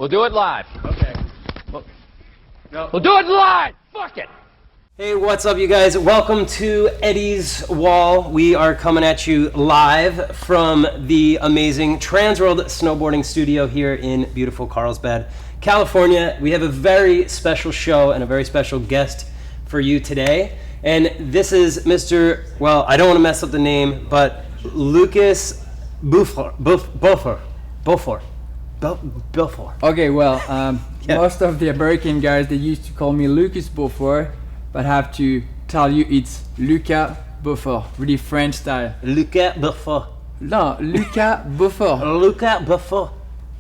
We'll do it live. Okay. We'll do it live! Fuck it! Hey, what's up, you guys? Welcome to Eddie's Wall. We are coming at you live from the amazing Transworld Snowboarding Studio here in beautiful Carlsbad, California. We have a very special show and a very special guest for you today. And this is Mr., well, I don't want to mess up the name, but Lucas Beaufort. Okay, well, most of the American guys, they used to call me Lucas Beaufort, but I have to tell you it's Luca Beaufort, really French style. Luca Beaufort. No, Luca Beaufort. Luca Beaufort.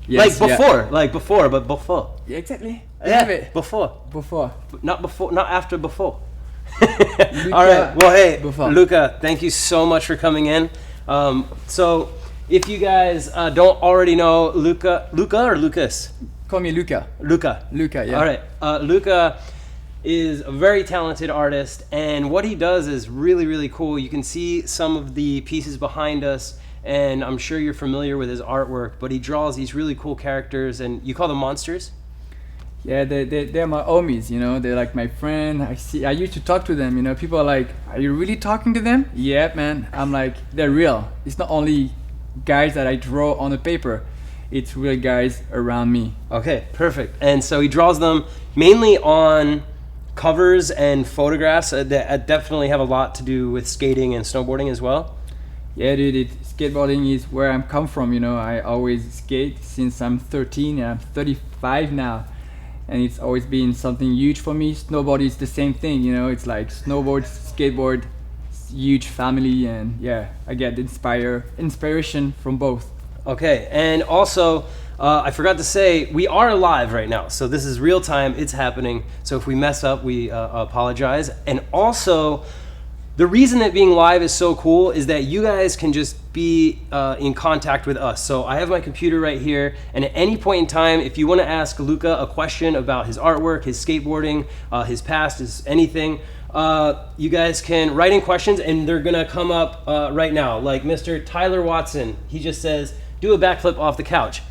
Yes, like before, but Beaufort. Yeah, exactly. Yeah, Have it. before. Beaufort. Not before, not after before. Luca All right. Well, hey, Beaufort. Luca, thank you so much for coming in. So, if you guys don't already know Luca or Lucas? Call me Luca. Luca. Luca, yeah. All right. Luca is a very talented artist, and what he does is really, really cool. You can see some of the pieces behind us, and I'm sure you're familiar with his artwork, but he draws these really cool characters, and you call them monsters? Yeah, they're my homies, you know. They're like my friend. I used to talk to them, you know. People are like, "Are you really talking to them?" Yeah, man. I'm like, they're real. It's not only guys that I draw on a paper. It's real guys around me. Okay, perfect. And so he draws them mainly on covers and photographs that definitely have a lot to do with skating and snowboarding as well. Yeah, dude, skateboarding is where I'm come from, you know. I always skate since I'm 13 and I'm 35 now. And it's always been something huge for me. Snowboard is the same thing, you know. It's like snowboard, skateboard, huge family, and yeah, I get inspiration from both. Okay, and also, I forgot to say, we are live right now. So this is real time, it's happening. So if we mess up, we apologize. And also, the reason that being live is so cool is that you guys can just be in contact with us. So I have my computer right here, and at any point in time, if you want to ask Luca a question about his artwork, his skateboarding, his past, his anything, you guys can write in questions, and they're gonna come up right now. Like Mr. Tyler Watson, he just says, do a backflip off the couch.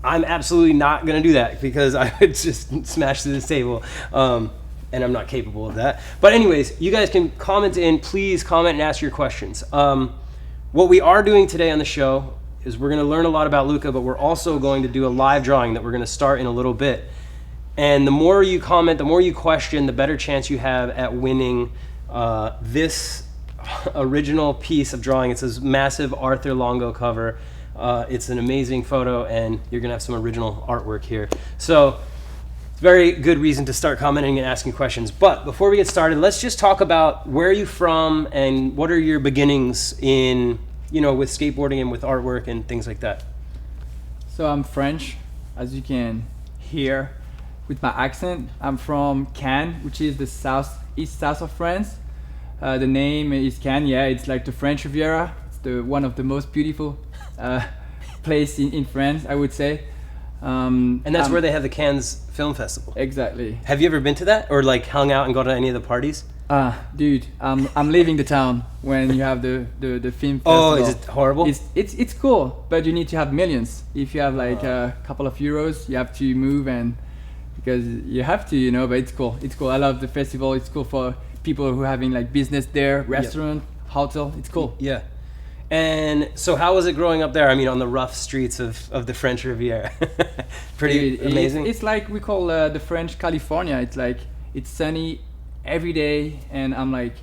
I'm absolutely not gonna do that because I would just smash through this table. And I'm not capable of that. But anyways, you guys can comment in. Please comment and ask your questions. What we are doing today on the show is we're gonna learn a lot about Luca, but we're also going to do a live drawing that we're gonna start in a little bit. And the more you comment, the more you question, the better chance you have at winning this original piece of drawing. It's this massive Arthur Longo cover. It's an amazing photo, and you're gonna have some original artwork here. So, very good reason to start commenting and asking questions. But before we get started, let's just talk about where are you from and what are your beginnings in, you know, with skateboarding and with artwork and things like that. So I'm French, as you can hear with my accent. I'm from Cannes, which is the south of France. The name is Cannes. Yeah, it's like the French Riviera. It's one of the most beautiful place in France, I would say. And that's where they have the Cannes Film Festival. Exactly. Have you ever been to that, or like hung out and gone to any of the parties? Dude, I'm leaving the town when you have the film festival. Oh, is it horrible? It's cool, but you need to have millions. If you have like a couple of euros, you have to move, and because you have to, you know. But it's cool. It's cool. I love the festival. It's cool for people who are having like business there, restaurant, hotel. It's cool. Yeah. And so how was it growing up there? I mean, on the rough streets of the French Riviera. Pretty amazing. It's like we call the French California. It's like, it's sunny every day, and I'm like,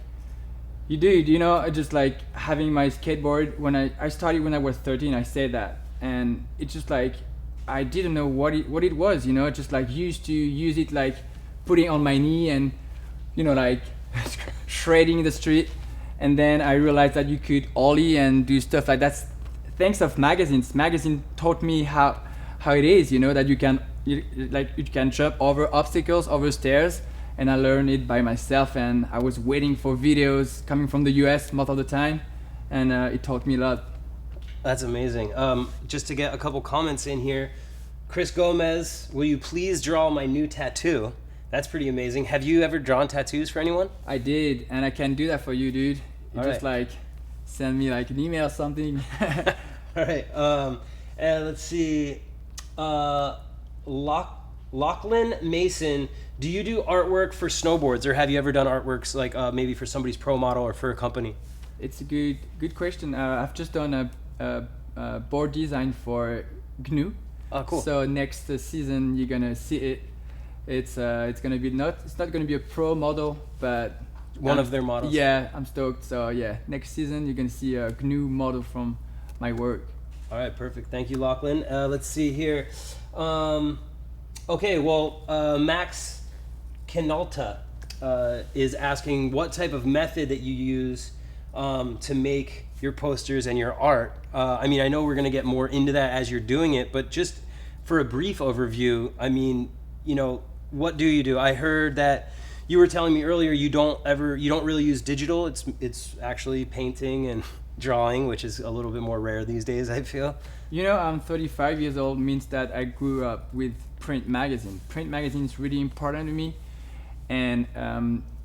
you know, I just like having my skateboard. When I started when I was 13, I said that, and it's just like, I didn't know what it was, you know, just like used to use it, like putting on my knee and, you know, like shredding the street. And then I realized that you could ollie and do stuff like that. Thanks of magazines. Magazine taught me how it is, you know, that you can jump over obstacles, over stairs. And I learned it by myself. And I was waiting for videos coming from the US most of the time. And it taught me a lot. That's amazing. Just to get a couple comments in here. Chris Gomez, will you please draw my new tattoo? That's pretty amazing. Have you ever drawn tattoos for anyone? I did, and I can do that for you, dude. You All just right. like send me like an email or something. All right. And let's see. Lachlan Mason, do you do artwork for snowboards, or have you ever done artworks like maybe for somebody's pro model or for a company? It's a good question. I've just done a board design for GNU. Oh, cool. So next season you're gonna see it. It's gonna be it's not gonna be a pro model, but one of their models. Yeah, I'm stoked. So yeah, next season you're gonna see a GNU model from my work. All right, perfect. Thank you, Lachlan. Let's see here. Okay, well, Max Kenalta is asking what type of method that you use to make your posters and your art. I mean, I know we're going to get more into that as you're doing it, but just for a brief overview, I mean, you know, what do you do? I heard that you were telling me earlier you don't really use digital. It's actually painting and drawing, which is a little bit more rare these days, I feel. You know, I'm 35 years old, means that I grew up with print magazine. Print magazine is really important to me, and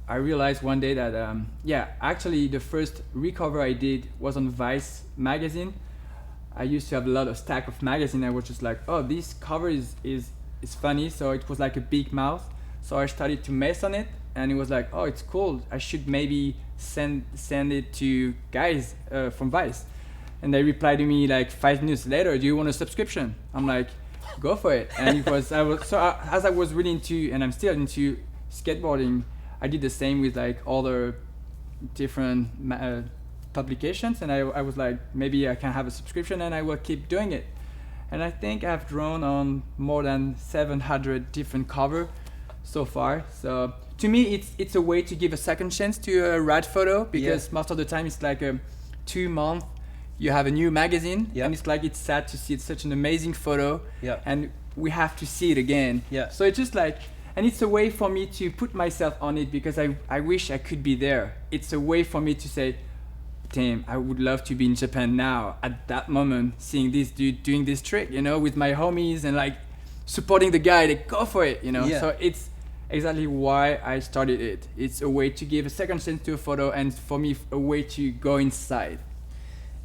I realized one day that actually the first recover I did was on Vice magazine. I used to have a lot of stack of magazine. I was just like, oh, this cover is funny, so it was like a big mouth. So I started to mess on it, and it was like, oh, it's cool. I should maybe send it to guys from Vice. And they replied to me like 5 minutes later, do you want a subscription? I'm like, go for it. And as I was really into, and I'm still into skateboarding, I did the same with like other different publications, and I was like, maybe I can have a subscription and I will keep doing it. And I think I've drawn on more than 700 different covers so far. So to me, it's a way to give a second chance to a rad photo, because most of the time it's like a 2 month you have a new magazine, and it's like, it's sad to see it's such an amazing photo, and we have to see it again. So it's just like, and it's a way for me to put myself on it, because I wish I could be there. It's a way for me to say, damn, I would love to be in Japan now at that moment, seeing this dude doing this trick, you know, with my homies, and like supporting the guy, like, go for it, you know. So it's exactly why I started it. It's a way to give a second chance to a photo, and for me, a way to go inside.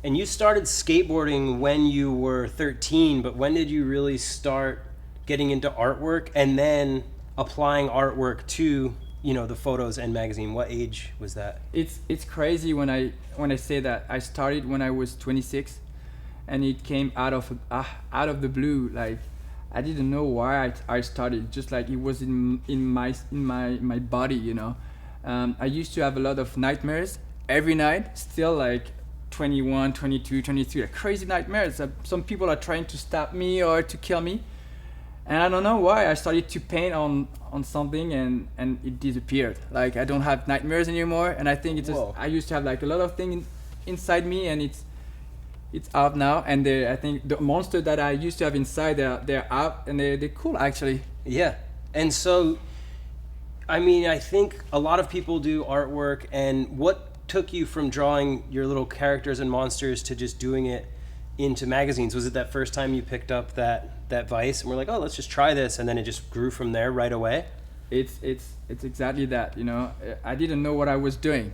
And you started skateboarding when you were 13, but when did you really start getting into artwork and then applying artwork to, you know, the photos and magazine? What age was that? It's crazy when I say that. I started when I was 26, and it came out of the blue. Like, I didn't know why I started. Just like it was in my body, you know. I used to have a lot of nightmares every night. Still, like 21, 22, 23, like crazy nightmares. Some people are trying to stab me or to kill me, and I don't know why. I started to paint on something, and it disappeared. Like, I don't have nightmares anymore, and I think it's just, I used to have like a lot of things inside me, and it's out now. And I think the monster that I used to have inside, they're out, and they're cool actually. Yeah. And so, I mean, I think a lot of people do artwork, and what took you from drawing your little characters and monsters to just doing it into magazines? Was it that first time you picked up that Vice and we're like, oh, let's just try this, and then it just grew from there right away? It's exactly that, you know. I didn't know what I was doing.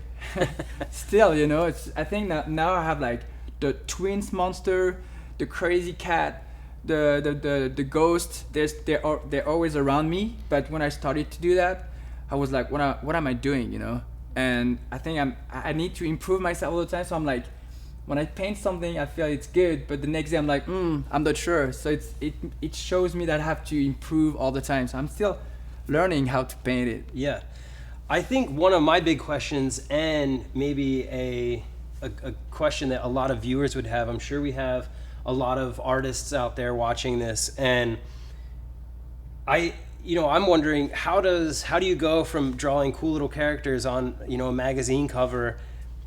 Still, you know, I think that now I have like the twins monster, the crazy cat, the ghost. They're always around me, but when I started to do that, I was like, what am I doing, you know? And I think I need to improve myself all the time. So I'm like, when I paint something, I feel it's good, but the next day I'm like, I'm not sure. So it shows me that I have to improve all the time. So I'm still learning how to paint it. Yeah, I think one of my big questions, and maybe a question that a lot of viewers would have, I'm sure we have a lot of artists out there watching this, and I'm wondering, how do you go from drawing cool little characters on, you know, a magazine cover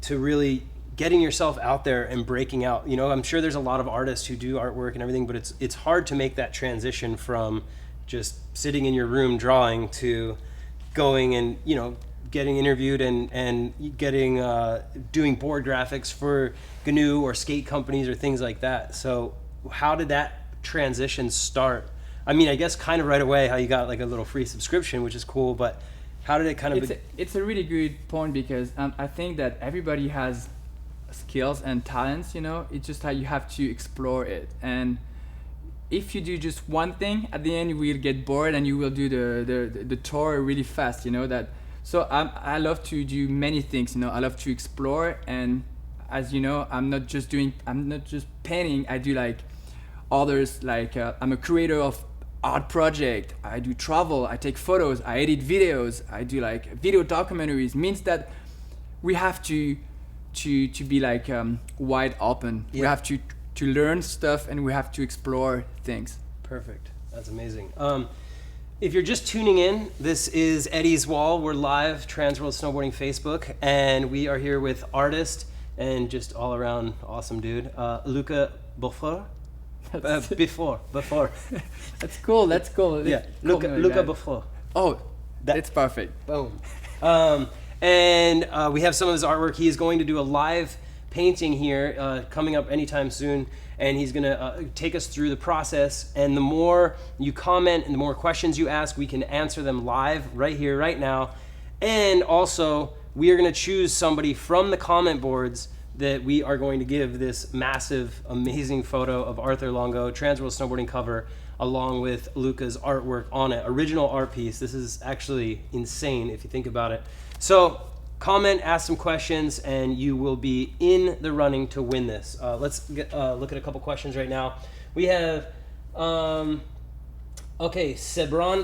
to really getting yourself out there and breaking out? You know, I'm sure there's a lot of artists who do artwork and everything, but it's hard to make that transition from just sitting in your room drawing to going and, you know, getting interviewed and getting doing board graphics for GNU or skate companies or things like that. So how did that transition start? I mean, I guess kind of right away, how you got like a little free subscription, which is cool, but how did it kind of... It's a really good point, because I think that everybody has skills and talents, you know. It's just how you have to explore it. And if you do just one thing, at the end you will get bored and you will do the tour really fast, you know that. So I love to do many things, you know. I love to explore, and as you know, I'm not just painting. I do like others, like I'm a creator of art project. I do travel, I take photos, I edit videos, I do like video documentaries. Means that we have to be like wide open. Yeah. We have to learn stuff, and we have to explore things. Perfect. That's amazing. If you're just tuning in, this is Eddie's Wall. We're live, Transworld Snowboarding Facebook, and we are here with artist and just all around awesome dude, Luca Beaufort. Before. That's cool. That's cool. Yeah, Luca Beaufort. Oh, that's perfect. Boom. And we have some of his artwork. He is going to do a live painting here coming up anytime soon, and he's going to take us through the process. And the more you comment and the more questions you ask, we can answer them live right here, right now. And also, we are going to choose somebody from the comment boards that we are going to give this massive, amazing photo of Arthur Longo, Transworld Snowboarding cover, along with Luca's artwork on it. Original art piece. This is actually insane if you think about it. So comment, ask some questions, and you will be in the running to win this. Let's look at a couple questions right now. We have, Sebron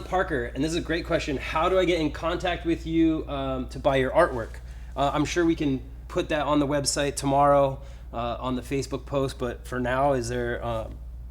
Parker, and this is a great question. How do I get in contact with you to buy your artwork? I'm sure we can put that on the website tomorrow on the Facebook post, but for now, is there...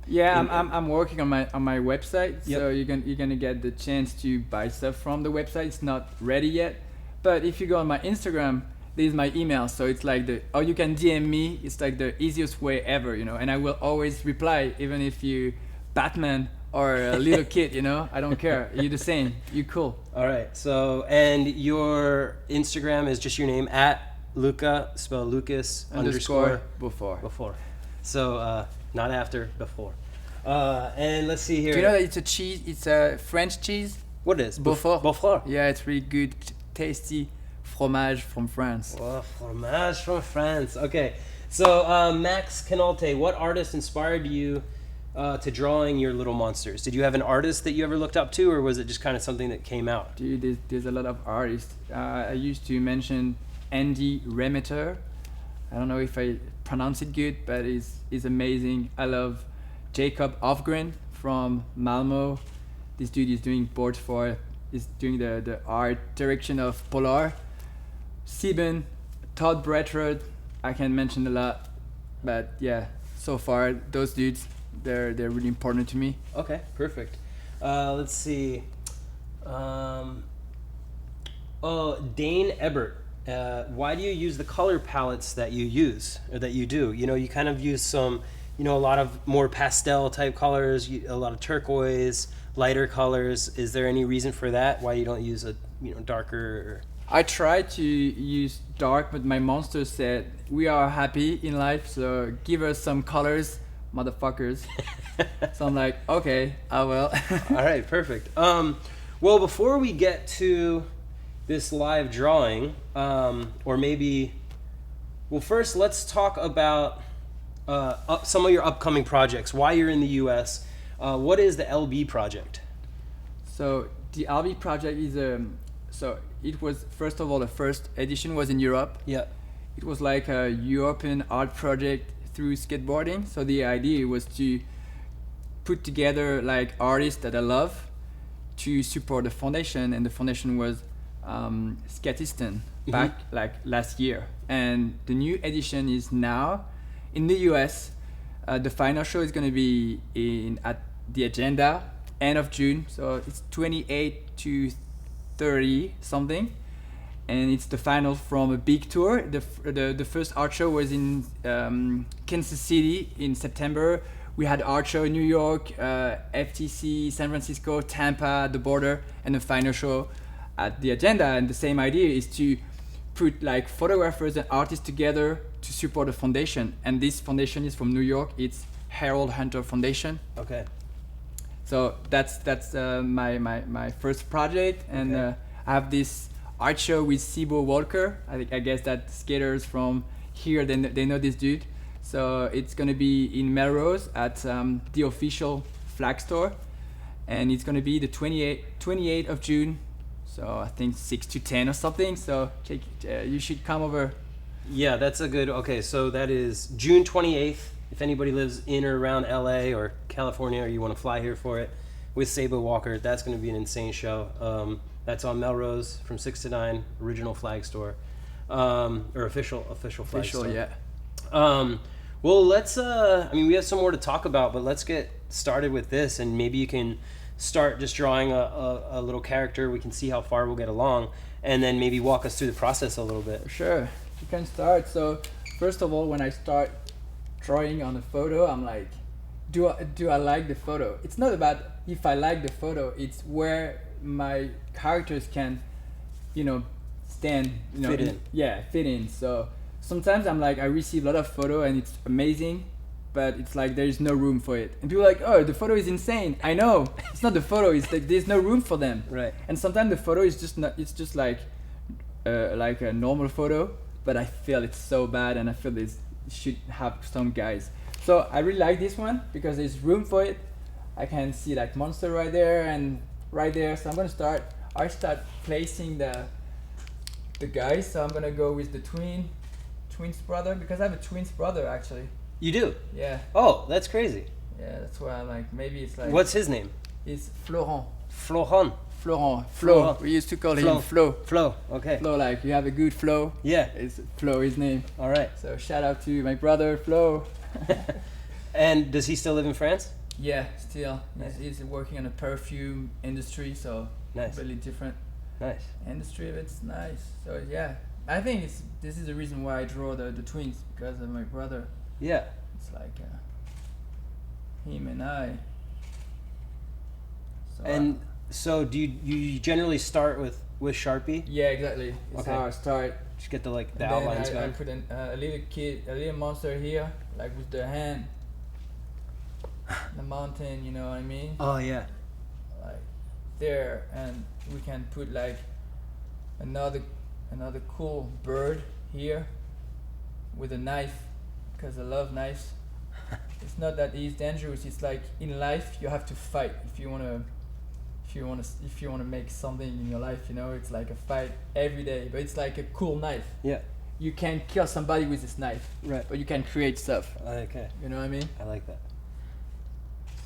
I'm working on my website, Yep. so you're gonna get the chance to buy stuff from the website. It's not ready yet, but if you go on my Instagram, there's my email, so it's like you can DM me. It's like the easiest way ever, you know, and I will always reply, even if you Batman or a little kid, you know. I don't care. You're the same. You're cool. All right. So, and your Instagram is just your name at Luca, spell Lucas _ before. So, not after, before. And let's see here. Do you know that it's a cheese? It's a French cheese. What is Beaufort? Beaufort. Yeah, it's really good, tasty fromage from France. Oh, fromage from France. Okay. So, Max Canalte, what artist inspired you to drawing your little monsters? Did you have an artist that you ever looked up to, or was it just kind of something that came out? Dude, there's a lot of artists. I used to mention Andy Remeter. I don't know if I pronounce it good, but he's amazing. I love Jacob Ofgren from Malmo. This dude is doing boards is doing the art direction of Polar. Sieben, Todd Brettrod, I can mention a lot, but yeah, so far those dudes, they're really important to me. Okay, perfect. Let's see. Dane Ebert. Why do you use the color palettes that you use, or that you do? You know, you kind of use some, you know, a lot of more pastel type colors, a lot of turquoise, lighter colors. Is there any reason for that? Why you don't use a, you know, darker? I tried to use dark, but my monster said, we are happy in life, so give us some colors, motherfuckers. So I'm like, okay, I will. All right, perfect. Well, before we get to this live drawing, or maybe, well, first let's talk about some of your upcoming projects. Why you're in the US. What is the LB project? So the LB project is so it was, first of all, the first edition was in Europe. Yeah. It was like a European art project through skateboarding. So the idea was to put together like artists that I love to support the foundation, and the foundation was Skatistan back like last year, and the new edition is now in the US. The final show is going to be at the Agenda end of June, so it's 28 to 30 something, and it's the final from a big tour. The first art show was in Kansas City in September. We had art show in New York, FTC, San Francisco, Tampa, the border, and the final show at the Agenda. And the same idea is to put like photographers and artists together to support a foundation. And this foundation is from New York. It's Harold Hunter Foundation. Okay. So that's my first project, and Okay. I have this art show with Sibo Walker. I guess that skaters from here, they know this dude. So it's gonna be in Melrose at the official flag store, and it's gonna be the 28th of June. So I think 6 to 10 or something. So you should come over. Yeah, that's a good. Okay, so that is June 28th. If anybody lives in or around LA or California, or you want to fly here for it, with Sabo Walker, that's going to be an insane show. That's on Melrose from 6 to 9, original flag store, or official flag store. Yeah. Well, let's. I mean, we have some more to talk about, but let's get started with this, and maybe you can start just drawing a little character. We can see how far we'll get along, and then maybe walk us through the process a little bit. Sure, you can start. So first of all, when I start drawing on a photo, I'm like, do I like the photo? It's not about if I like the photo, it's where my characters can, stand, Fit in. Fit in. So sometimes I'm like, I receive a lot of photo and it's amazing, but it's like there is no room for it, and people are like, oh, the photo is insane. I know it's not the photo, it's like there's no room for them. Right. And sometimes the photo is just not, it's just like a normal photo, but I feel it's so bad, and I feel this should have some guys. So I really like this one because there's room for it. I can see like monster right there and right there. So I'm gonna start placing the guys. So I'm gonna go with the twins brother, because I have a twins brother actually. You do? Yeah. Oh, that's crazy. Yeah, that's why I'm like, maybe it's like. What's his name? It's Florent. Florent. Flo. We used to call him Flo. Flo. Okay. Flo, like you have a good flow. Yeah. It's Flo, his name. All right. So shout out to my brother Flo. And does he still live in France? Yeah, still. Nice. He's working in the perfume industry, so Nice. really different Nice. industry. But it's nice. So yeah, I think this is the reason why I draw the twins, because of my brother. Yeah. It's like him and I. So And so do you generally start with Sharpie? yeah, exactly. It's Okay. how I start. Just get the And outlines then I going. put a little monster here, like with the hand, the mountain. You know what I mean? Oh yeah. Like there, and we can put like another cool bird here with a knife, because I love knives. It's not that he's dangerous. It's like in life you have to fight if you wanna make something in your life. It's like a fight every day. But it's like a cool knife. Yeah. You can kill somebody with this knife, Right. but you can create stuff. Okay. You know what I mean? I like that.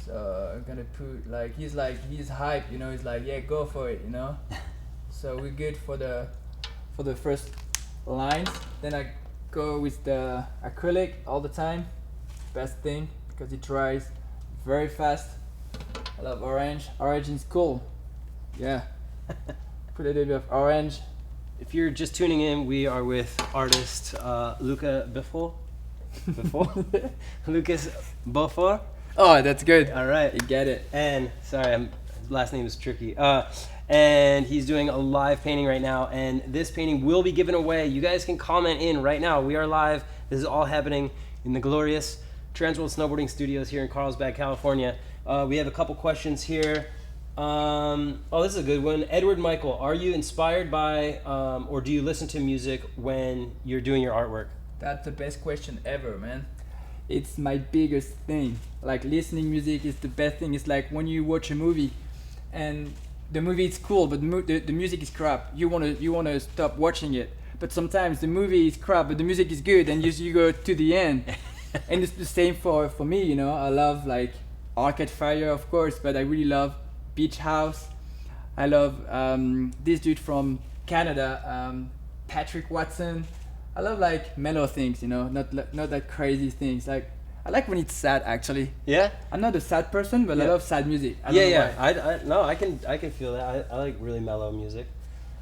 So I'm gonna put he's hype. He's like, yeah, go for it. So we're good for the first lines. Then I go with the acrylic all the time. Best thing, because it dries very fast. I love orange. Orange is cool. Yeah. Put a little bit of orange. If you're just tuning in, we are with artist Luca Beaufort. Lucas Beaufort. Oh, that's good. All right. You get it. And sorry, his last name is tricky. And he's doing a live painting right now, and this painting will be given away. You guys can comment in right now. We are live. This is all happening in the glorious Transworld Snowboarding Studios here in Carlsbad, California. We have a couple questions here. This is a good one. Edward Michael, are you inspired by or do you listen to music when you're doing your artwork? That's the best question ever, man. It's my biggest thing. Like, listening music is the best thing. It's like when you watch a movie and the movie is cool, but the music is crap. You wanna stop watching it. But sometimes the movie is crap, but the music is good, and you go to the end. And it's the same for me. I love like Arcade Fire, of course, but I really love Beach House. I love this dude from Canada, Patrick Watson. I love like mellow things, not that crazy things. Like, I like when it's sad, actually. Yeah. I'm not a sad person, but I Yeah. love sad music. I don't know why. I can feel that. I like really mellow music.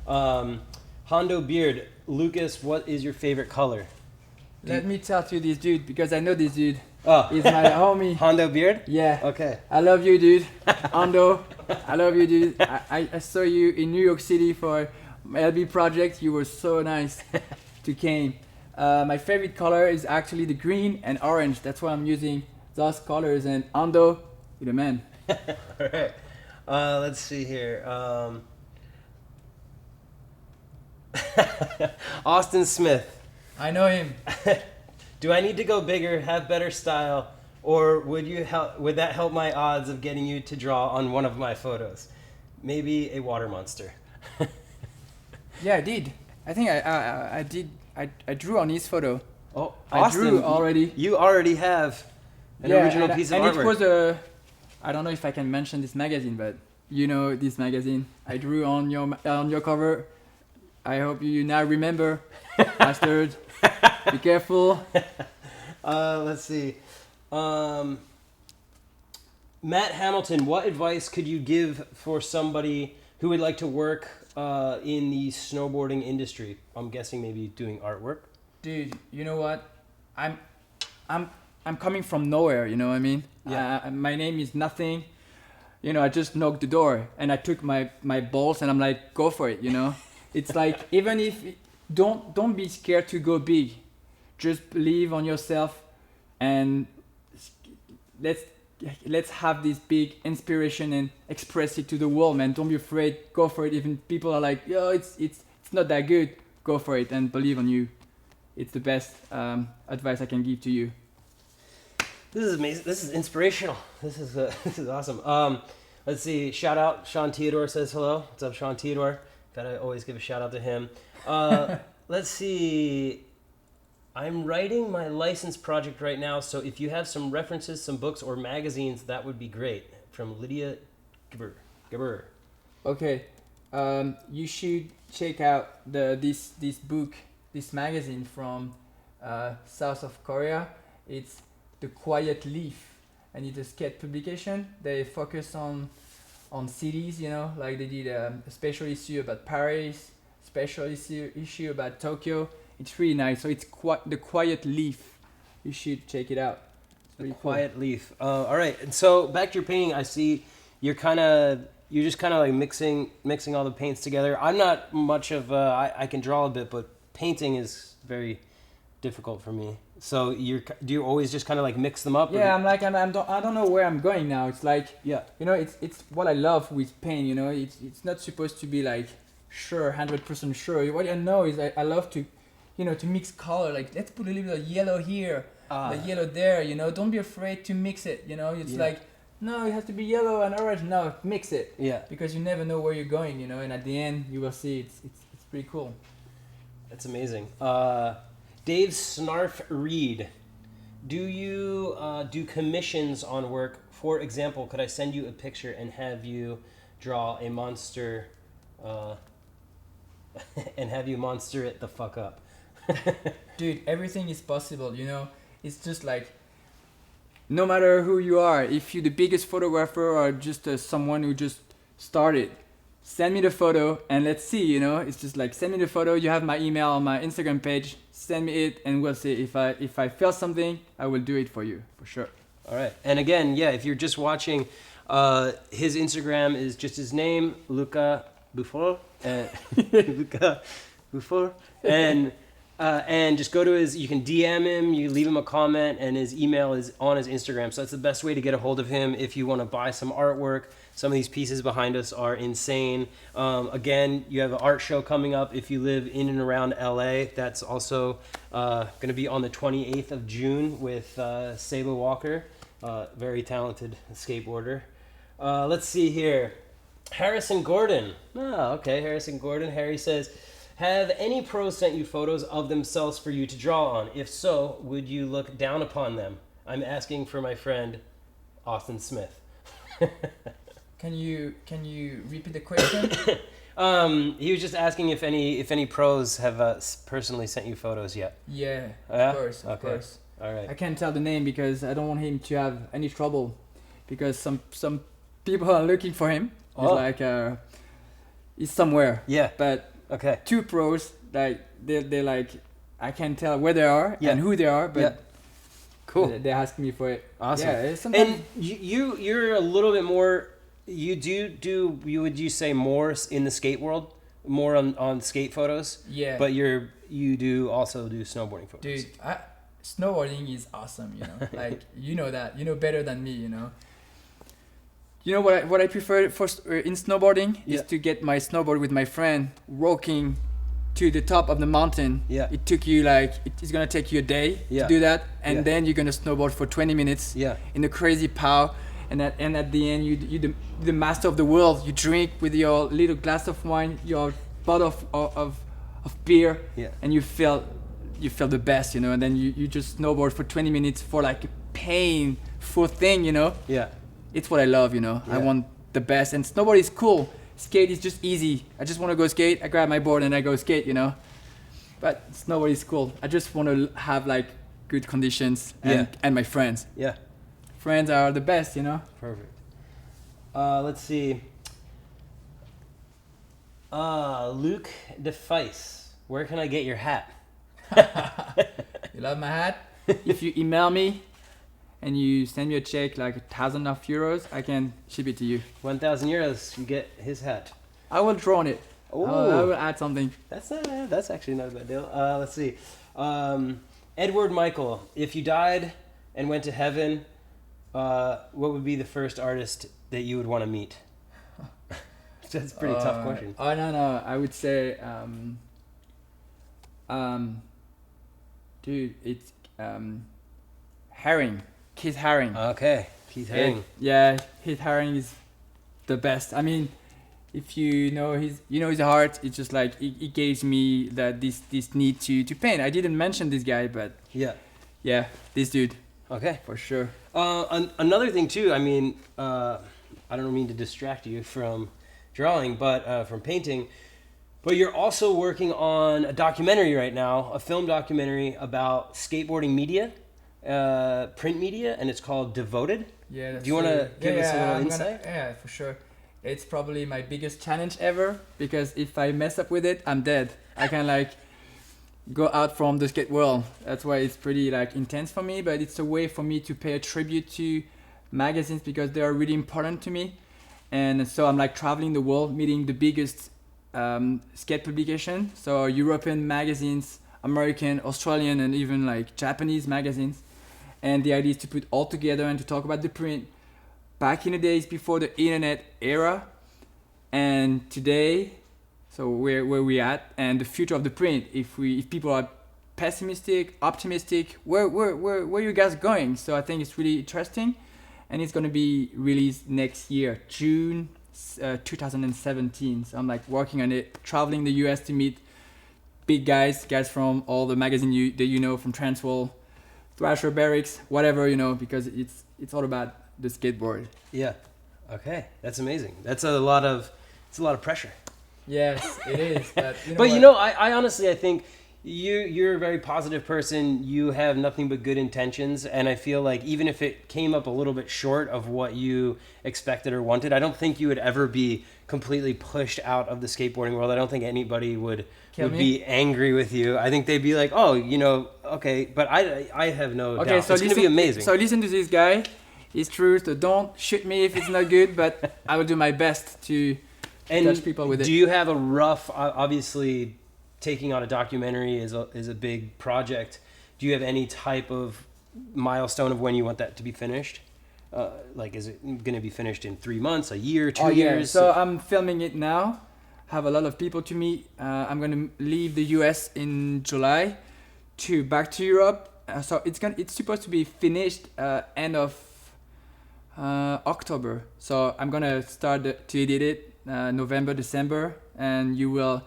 Hondo Beard, Lucas, what is your favorite color? Let me tell you this dude, because I know this dude. Oh. He's my homie. Hondo Beard? Yeah. Okay. I love you, dude. Hondo, I love you, dude. I saw you in New York City for my LB project. You were so nice to came. My favorite color is actually the green and orange. That's why I'm using those colors. And Hondo, you're the man. All right. Let's see here. Austin Smith. I know him. Do I need to go bigger, have better style, or would that help my odds of getting you to draw on one of my photos? Maybe a water monster. Yeah, I did. I think I did. I drew on his photo. Oh, I drew already. You already have an original piece of artwork. And it was I don't know if I can mention this magazine, but you know this magazine. I drew on your cover. I hope you now remember, bastard. Be careful. Let's see. Matt Hamilton, what advice could you give for somebody who would like to work in the snowboarding industry? I'm guessing maybe doing artwork. Dude, you know what? I'm coming from nowhere. You know what I mean? Yeah. My name is nothing. You know, I just knocked the door and I took my balls and I'm like, go for it. You know, it's like even if don't be scared to go big. Just believe on yourself and let's have this big inspiration and express it to the world, man. Don't be afraid. Go for it. Even people are like, yo, it's not that good. Go for it and believe on you. It's the best advice I can give to you. This is amazing. This is inspirational. This is awesome. Let's see. Shout out. Sean Theodore says hello. What's up, Sean Theodore? Gotta always give a shout out to him. Let's see. I'm writing my license project right now, so if you have some references, some books or magazines, that would be great. From Lydia Gibber. Okay, you should check out this book, this magazine from south of Korea. It's The Quiet Leaf, and it's a skate publication. They focus on cities, you know, like they did a special issue about Paris, special issue about Tokyo. It's really nice. So it's The Quiet Leaf. You should check it out. The Quiet Leaf. All right. And so back to your painting, I see you're just kind of like mixing all the paints together. I'm not much of I can draw a bit, but painting is very difficult for me. So do you always just kind of like mix them up? Yeah, I don't know where I'm going now. It's like, yeah, you know, it's what I love with paint. You know, it's not supposed to be like sure, 100% sure. What I know is I love to, you know, to mix color. Like, let's put a little bit of yellow here, the yellow there, you know. Don't be afraid to mix it, you know. It's like, no, it has to be yellow and orange. No, mix it. Yeah. Because you never know where you're going, you know. And at the end, you will see it's pretty cool. That's amazing. Dave Snarf Reed, do you do commissions on work? For example, could I send you a picture and have you draw a monster and have you monster it the fuck up? Dude, everything is possible, you know. It's just like, no matter who you are, if you're the biggest photographer or just someone who just started, send me the photo and let's see, you know. It's just like, send me the photo. You have my email on my Instagram page. Send me it and we'll see. If I feel something, I will do it for you, for sure. All right. And again, yeah, if you're just watching, his Instagram is just his name, Luca Beaufort. Luca Beaufort. And just go to you can DM him, you leave him a comment, and his email is on his Instagram. So that's the best way to get a hold of him if you want to buy some artwork. Some of these pieces behind us are insane. Again, you have an art show coming up if you live in and around LA. That's also going to be on the 28th of June with Saba Walker, very talented skateboarder. Let's see here. Harrison Gordon. Oh, okay, Harrison Gordon. Harry says, have any pros sent you photos of themselves for you to draw on? If so, would you look down upon them? I'm asking for my friend, Austin Smith. Can you repeat the question? He was just asking if any pros have personally sent you photos yet. Yeah, Yeah? of course. All right. I can't tell the name because I don't want him to have any trouble, because some people are looking for him. He's like he's somewhere. Yeah. But okay. Two pros, like they're like, I can't tell where they are and who they are, but cool. They ask me for it. Awesome. Yeah. And you're a little bit more. Would you say more in the skate world, more on skate photos? Yeah. But you do also do snowboarding photos. Dude, snowboarding is awesome. You know, like you know that. You know better than me. You know. You know what I prefer in snowboarding is to get my snowboard with my friend, rocking to the top of the mountain, Yeah. it took you like it's gonna take you a day Yeah. to do that, and Yeah. then you're gonna snowboard for 20 minutes Yeah. in a crazy pow, and at the end you the master of the world. You drink with your little glass of wine, your bottle of beer, Yeah. and you feel the best, you know. And then you just snowboard for 20 minutes for like a painful thing, you know. Yeah. It's what I love, you know. I Yeah. want the best, and snowboard is cool. Skate is just easy. I just want to go skate. I grab my board and I go skate, you know. But snowboard is cool. I just want to have like good conditions and my friends. Yeah. Friends are the best, you know. Perfect. Let's see. Luke DeFice, where can I get your hat? You love my hat? If you email me and you send me a check like €1,000, I can ship it to you. 1,000 euros, you get his hat. I will draw on it. I will add something. That's actually not a bad deal. Let's see. Edward Michael, if you died and went to heaven, what would be the first artist that you would want to meet? That's a pretty tough question. Oh no, I would say, dude, it's Haring, Keith Haring. Okay, Keith Haring. Yeah, Keith Haring is the best. I mean, if you know his heart, it's just like it gives me that this need to paint. I didn't mention this guy, but yeah, this dude. Okay, for sure. Another thing too. I mean, I don't mean to distract you from drawing, but from painting. But you're also working on a documentary right now, a film documentary about skateboarding media, print media, and it's called Devoted. Yeah. Do you want to give us a little insight? Yeah, for sure. It's probably my biggest challenge ever, because if I mess up with it, I'm dead. I can like go out from the skate world. That's why it's pretty like intense for me, but it's a way for me to pay a tribute to magazines because they are really important to me. And so I'm like traveling the world, meeting the biggest skate publication, so European magazines, American, Australian, and even like Japanese magazines. And the idea is to put all together and to talk about the print back in the days before the internet era and today, so where we at, and the future of the print. If people are pessimistic, optimistic, where you guys going? So I think it's really interesting, and it's gonna be released next year, June 2017. So I'm like working on it, traveling the US to meet big guys from all the magazines that you know, from Transworld, Thrasher, Barracks, whatever, you know, because it's all about the skateboard. Yeah. Okay, that's amazing. It's a lot of pressure. Yes, it is. But I honestly, I think you're a very positive person. You have nothing but good intentions, and I feel like even if it came up a little bit short of what you expected or wanted, I don't think you would ever be completely pushed out of the skateboarding world. I don't think anybody would be angry with you. I think they'd be like, oh, you know, okay, but I have no doubt. So it's going to be amazing. So listen to this guy. It's true. So don't shoot me if it's not good, but I will do my best to touch people with it. Do you have a rough, obviously taking on a documentary is a big project. Do you have any type of milestone of when you want that to be finished? Like, is it going to be finished in 3 months, a year, 2 years? So I'm filming it now. Have a lot of people to meet. I'm going to leave the US in July to back to Europe. So it's supposed to be finished end of October. So I'm gonna start to edit it November, December, and you will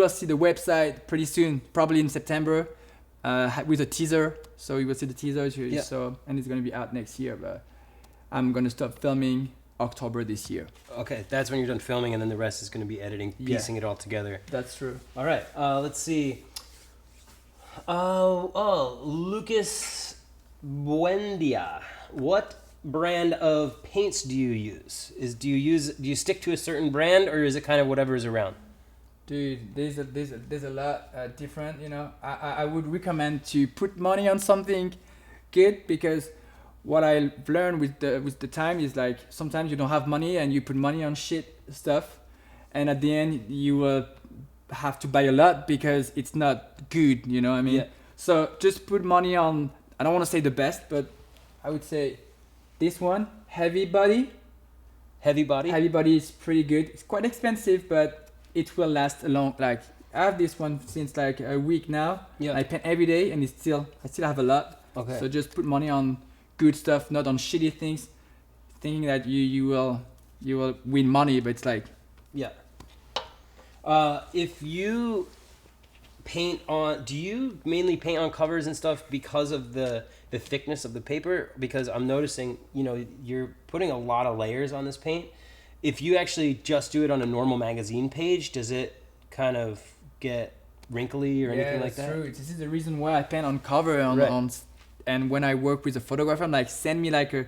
see the website pretty soon, probably in September, with a teaser. So you will see the teaser. So, and it's gonna be out next year. But I'm gonna stop filming October this year. Okay, that's when you're done filming, and then the rest is gonna be editing, piecing it all together. That's true. All right. Let's see. Lucas Buendia. What brand of paints do you use? Do you stick to a certain brand, or is it kind of whatever is around? Dude, there's a lot different. You know, I would recommend to put money on something good, because what I learned with the time is like sometimes you don't have money and you put money on shit stuff, and at the end you will have to buy a lot because it's not good. You know what I mean? Yeah. So just put money on. I don't want to say the best, but I would say this one, Heavy Body. Heavy Body is pretty good. It's quite expensive, but it will last a long. Like have this one since like a week now. Yeah. I paint every day, and I still have a lot. Okay. So just put money on good stuff, not on shitty things, thinking that you will win money, but it's like. Yeah. If you paint on, do you mainly paint on covers and stuff because of the thickness of the paper? Because I'm noticing, you know, you're putting a lot of layers on this paint. If you actually just do it on a normal magazine page, does it kind of get wrinkly or anything like that? Yeah, that's true. This is the reason why I paint on cover Right. and when I work with a photographer, I'm like, send me like a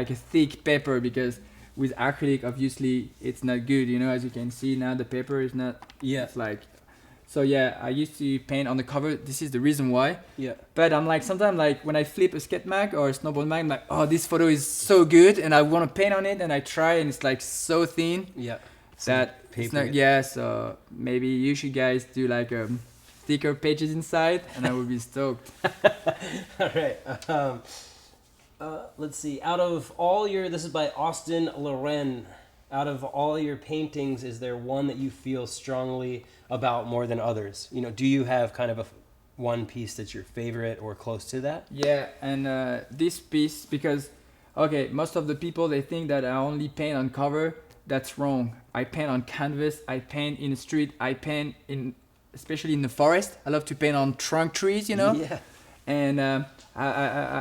thick paper, because with acrylic, obviously, it's not good. You know, as you can see now, the paper is not. Yeah. It's like. So yeah, I used to paint on the cover. This is the reason why. Yeah. But I'm like, sometimes like when I flip a skate mag or a snowboard mag, I'm like, oh, this photo is so good, and I want to paint on it, and I try, and it's like so thin Yeah. that it's paper. not. Yeah. So maybe you should guys do like thicker pages inside, and I would be stoked. All right. Let's see. Out of all your, this is by Austin Loren. Out of all your paintings, is there one that you feel strongly about more than others? You know, do you have kind of one piece that's your favorite or close to that? Yeah, and this piece, because okay, most of the people, they think that I only paint on cover. That's wrong. I paint on canvas. I paint in the street. I paint especially in the forest. I love to paint on trunk trees, you know. Yeah. And I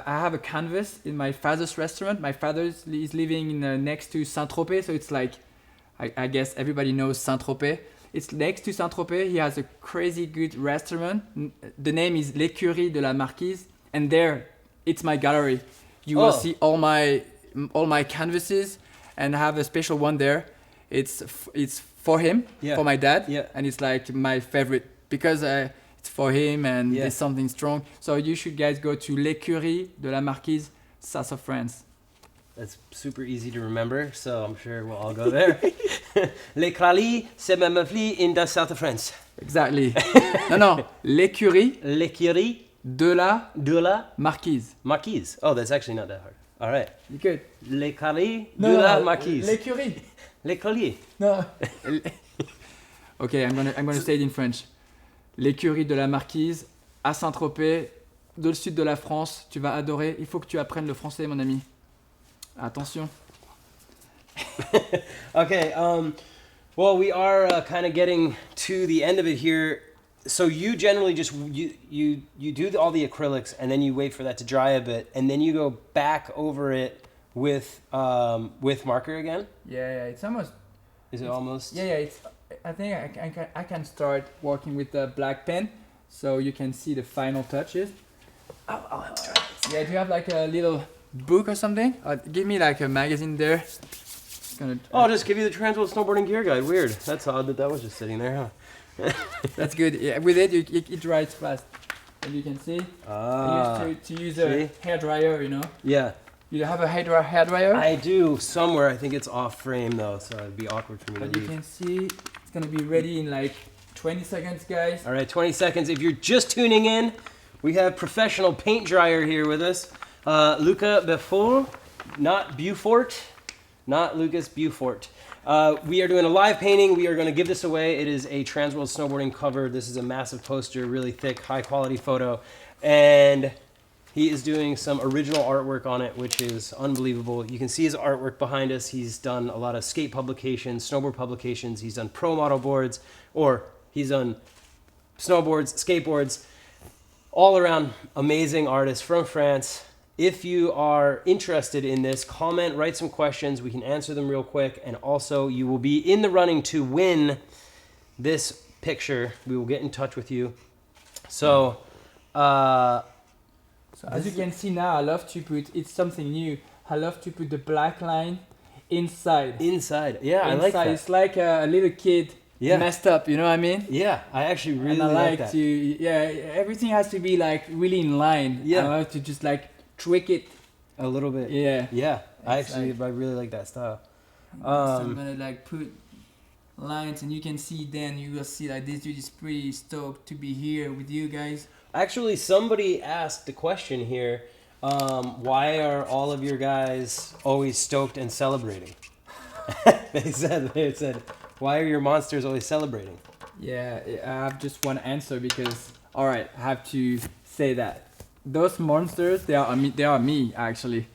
have a canvas in my father's restaurant. My father is living in, next to Saint-Tropez, so it's like, I guess everybody knows Saint-Tropez. It's next to Saint-Tropez. He has a crazy good restaurant. The name is L'Écurie de la Marquise, and there, it's my gallery. You will see all my canvases, and I have a special one there. It's for him, for my dad, and it's like my favorite because it's for him, and there's something strong. So you should guys go to L'Écurie de la Marquise, South of France. That's super easy to remember, so I'm sure we'll all go there. L'Écurie, c'est même in the south of France. Exactly. No, L'Écurie. L'Écurie de la Marquise. Marquise. Oh, that's actually not that hard. All right. You good? L'Écurie de la Marquise. L'Écurie. L'Écurie. No. Okay, I'm gonna say it in French. L'écurie de la Marquise à Saint-Tropez, dans le sud de la France. Tu vas adorer. Il faut que tu apprennes le français, mon ami. Attention. Okay. Well, we are kind of getting to the end of it here. So you generally just you do all the acrylics, and then you wait for that to dry a bit, and then you go back over it with marker again. Yeah, it's almost. Is it almost? Yeah. It's. I think I can start working with the black pen, so you can see the final touches. I'll help try this. Yeah, do you have like a little book or something? Give me like a magazine there. I'll just give you the Transworld Snowboarding Gear Guide. Weird. That's odd that was just sitting there, huh? That's good. Yeah, with it, it dries fast. As you can see, I used to use a hair dryer, you know. Yeah. You have a hair dryer? I do somewhere. I think it's off frame though, so it'd be awkward for me to leave. But you can see it's gonna be ready in like 20 seconds, guys. All right, 20 seconds. If you're just tuning in, we have professional paint dryer here with us. Luca Beaufort, not Beaufort, not Lucas Beaufort. We are doing a live painting. We are going to give this away. It is a Transworld Snowboarding cover. This is a massive poster, really thick, high quality photo. And he is doing some original artwork on it, which is unbelievable. You can see his artwork behind us. He's done a lot of skate publications, snowboard publications. He's done pro model boards, or he's done snowboards, skateboards, all around amazing artist from France. If you are interested in this, comment, write some questions. We can answer them real quick. And also, you will be in the running to win this picture. We will get in touch with you. So, as you can see now, I love to put, it's something new. I love to put the black line inside. Yeah, I like that. It's like a little kid messed up, you know what I mean? Yeah, I actually really and I like that. Everything has to be like really in line. Yeah. I like to just like tweak it a little bit. Yeah. I really like that style. So I'm gonna like put lines, and you can see, then you will see like this dude is pretty stoked to be here with you guys. Actually, somebody asked the question here, why are all of your guys always stoked and celebrating? They said, why are your monsters always celebrating? Yeah, I have just one answer because, all right, I have to say that those monsters, they are me actually.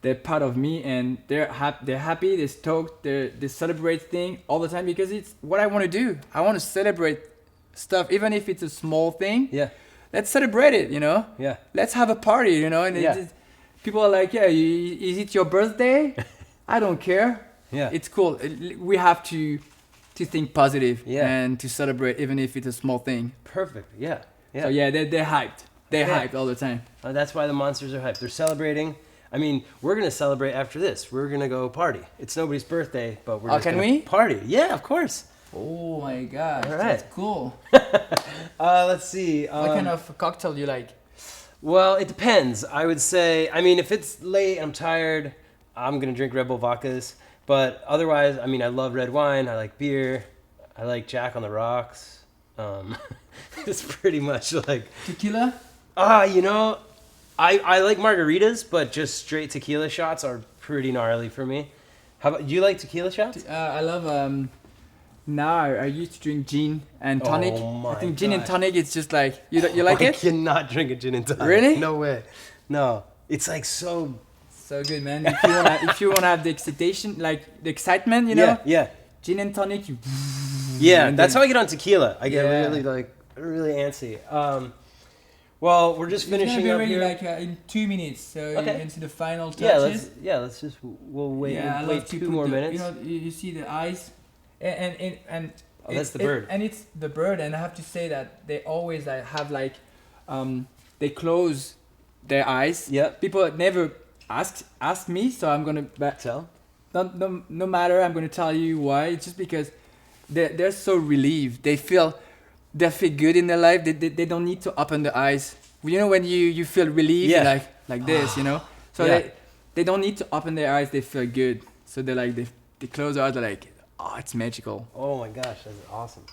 They're part of me, and they're happy, they're stoked, they celebrate things all the time because it's what I want to do. I want to celebrate stuff, even if it's a small thing. Yeah. Let's celebrate it, you know. Yeah. Let's have a party, you know. And people are like, yeah, is it your birthday? I don't care. Yeah. It's cool. We have to think positive Yeah. and to celebrate, even if it's a small thing. Perfect. Yeah. Yeah. So yeah, they're hyped. They're Yeah. hyped all the time. That's why the monsters are hyped. They're celebrating. I mean, we're gonna celebrate after this. We're gonna go party. It's nobody's birthday, but we're just can gonna we? party. Yeah, of course. Oh my gosh, All right. that's cool. Let's see. What kind of cocktail do you like? Well, it depends. I would say. I mean, if it's late, I'm tired. I'm gonna drink Red Bull vodkas. But otherwise, I mean, I love red wine. I like beer. I like Jack on the Rocks. It's pretty much like Tequila? you know, I like margaritas, but just straight tequila shots are pretty gnarly for me. How about you? Like tequila shots? I love. Now I used to drink gin and tonic. Oh my I think gin and gosh. tonic. It's just like you like I it. cannot drink a gin and tonic. Really? No way. No, it's like so. So good, man. If you wanna have the excitation, like the excitement, you know. Yeah. Gin and tonic. Yeah, And that's then- how I get on tequila. I get Yeah. really antsy. Well, we're just It's gonna finishing be up ready here. like in 2 minutes, so Okay. you can see the final touches. Let's just we'll wait. Yeah, I we'll love wait to 2 put more the, minutes. You know, you see the eyes, and Oh, that's the bird. and it's the bird, and I have to say that they always like have like, they close their eyes. Yep. People never ask me, so I'm gonna Tell. no matter. I'm gonna tell you why. It's just because they're so relieved. They feel good in their life. They don't need to open the eyes. You know when you feel relieved, Yeah. like this, you know. So Yeah. they don't need to open their eyes. They feel good. So they're like they close their eyes. They're like, oh, it's magical. Oh my gosh, that's awesome.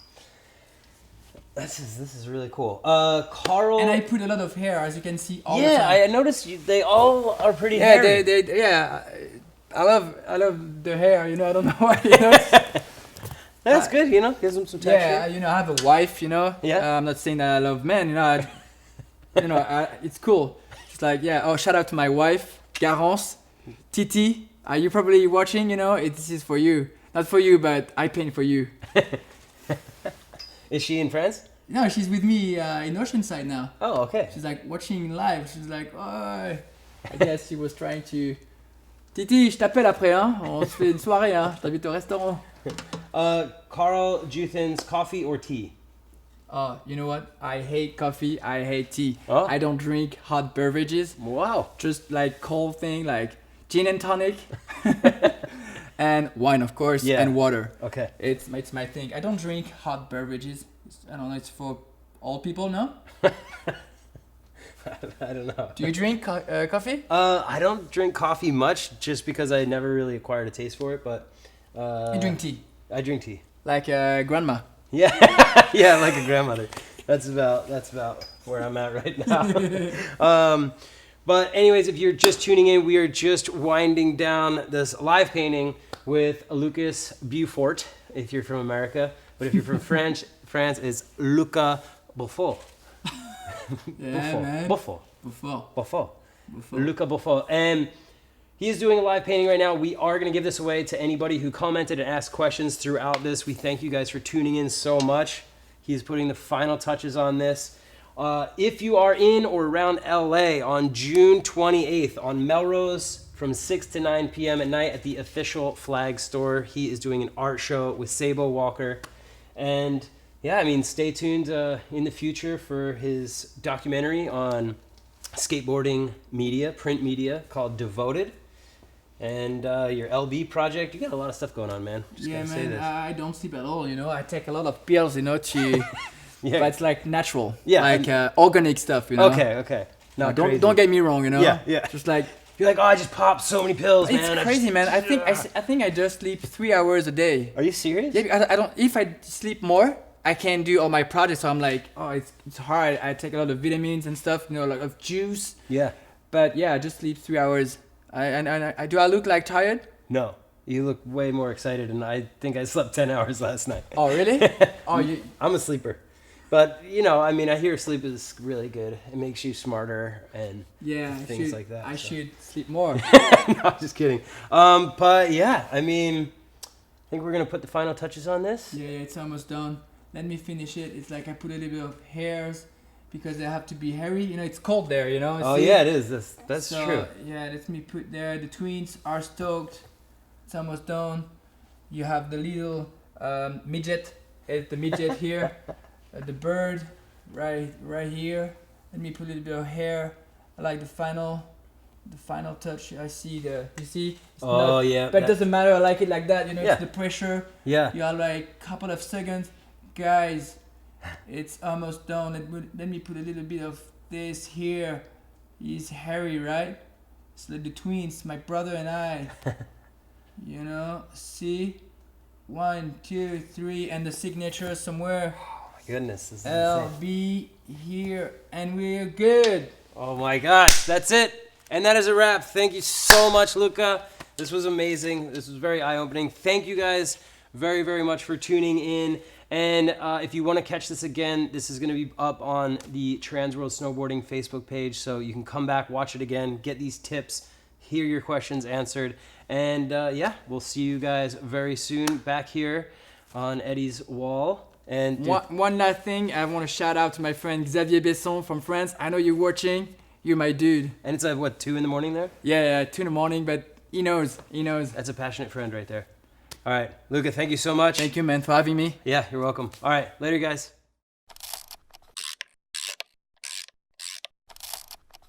This is really cool. Carl. And I put a lot of hair, as you can see all the time. Yeah, I noticed they all are pretty Yeah, hairy. I love the hair. You know, I don't know why. You know. That's good, you know, gives them some texture. Yeah, you know, I have a wife, you know. Yeah. I'm not saying that I love men, you know. It's cool. It's like, yeah. Oh, shout out to my wife, Garance, Titi. Are you probably watching? You know, this is for you. Not for you, but I paint for you. Is she in France? No, she's with me in Oceanside now. Oh, okay. She's like watching live. She's like, oh. I guess she was trying to. Titi, je t'appelle après, hein. On se fait une soirée, hein. Je t'invite au restaurant. Carl Juthens, coffee or tea? Oh, you know what? I hate coffee. I hate tea. Oh. I don't drink hot beverages. Wow. Just like cold thing, like gin and tonic, and wine, of course, Yeah. and water. Okay. It's my thing. I don't drink hot beverages. I don't know. It's for old people, no? I don't know. Do you drink coffee? I don't drink coffee much, just because I never really acquired a taste for it. But You drink tea, I drink tea. like grandma. Yeah, yeah, like a grandmother. That's about where I'm at right now. But anyways, if you're just tuning in, we are just winding down this live painting with Lucas Beaufort, if you're from America. But if you're from France, it's Luca Beaufort. Yeah, man. Beaufort. Before. Luca Beaufort. And he is doing a live painting right now. We are going to give this away to anybody who commented and asked questions throughout this. We thank you guys for tuning in so much. He is putting the final touches on this. If you are in or around LA on June 28th on Melrose from 6 to 9 p.m. at night at the official flag store, he is doing an art show with Sabo Walker. And yeah, I mean, stay tuned in the future for his documentary on skateboarding media, print media, called Devoted. And your LB project, you got a lot of stuff going on, man. Just Yeah, gotta say man. this. I don't sleep at all. You know, I take a lot of pills. You know, to. Yeah. But it's like natural. Yeah, Like organic stuff. You know. Okay. No, Not don't crazy. don't get me wrong. You know. Yeah. Just like. You're like, oh, I just popped so many pills, It's man. crazy, man. I think I just sleep 3 hours a day. Are you serious? Yeah, because I don't. If I sleep more, I can't do all my projects. So I'm like, oh, it's hard. I take a lot of vitamins and stuff. You know, like of juice. Yeah. But yeah, I just sleep 3 hours. I look like tired? No. You look way more excited, and I think I slept 10 hours last night. Oh, really? Oh, I'm a sleeper. But, you know, I mean, I hear sleep is really good. It makes you smarter and things like that. I should sleep more. No, I'm just kidding. But, yeah, I mean, I think we're going to put the final touches on this. Yeah, it's almost done. Let me finish it. It's like I put a little bit of hairs because they have to be hairy. You know, it's cold there, you know? Oh, yeah, it is. That's so, true. Yeah, let me put there. The twins are stoked. It's almost done. You have the little midget. It's the midget here. The bird right here. Let me put a little bit of hair. I like the final touch. I see you see? It's Yeah. But it doesn't matter. I like it like that. You know, it's the pressure. Yeah. You are like couple of seconds. Guys, it's almost done. Let me put a little bit of this here. He's hairy, right? It's like the twins, my brother and I. You know, see? 1, 2, 3, and the signature somewhere. Oh my goodness, this is LB here, and we're good. Oh my gosh, that's it. And that is a wrap. Thank you so much, Luca. This was amazing. This was very eye-opening. Thank you guys very, very much for tuning in. And if you want to catch this again, this is going to be up on the Transworld Snowboarding Facebook page. So you can come back, watch it again, get these tips, hear your questions answered. And yeah, we'll see you guys very soon back here on Eddie's wall. And one last thing, I want to shout out to my friend Xavier Besson from France. I know you're watching. You're my dude. And it's like, what, 2 in the morning there? Yeah, 2 in the morning, but he knows. That's a passionate friend right there. All right, Luca, thank you so much. Thank you, man, for having me. Yeah, you're welcome. All right, later, guys.